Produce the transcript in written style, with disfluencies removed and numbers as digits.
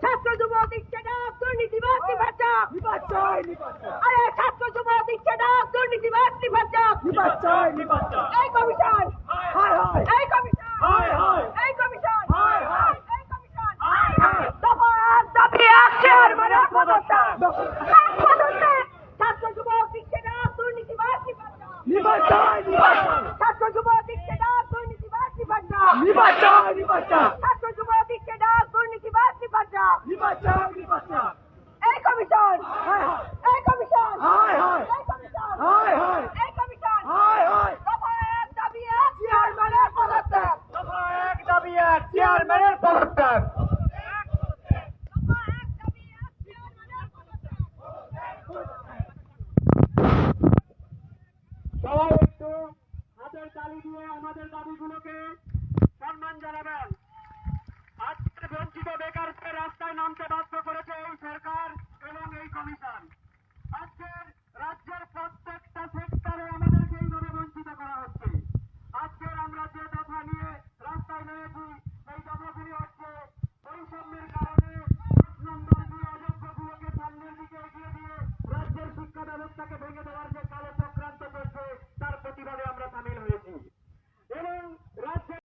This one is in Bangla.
ছাত্র যুব দিচ্ছে ডাক দুর্নীতিবাদ নির্বাচন আরে ছাত্র যুব দিচ্ছে ডাক দুর্নীতিবাদ নির্বাচন এই কমিশন এই কমিশন এই কমিশন এই কমিশন দফা এক দাবি এক চেয়ারম্যানের পদত্যাগ ছাত্র যুব দিচ্ছে ডাক দুর্নীতিবাদ নির্বাচন ছাত্র যুব দিচ্ছে ডাক দুর্নীতিবাদ নির্বাচন ছাত্র যুব দিচ্ছে ডাক দুর্নীতিবাদ নির্বাচন এই কমিশন এই কমিশন এই কমিশন এই কমিশন দফা এক দাবি এক চেয়ারম্যানের পদত্যাগ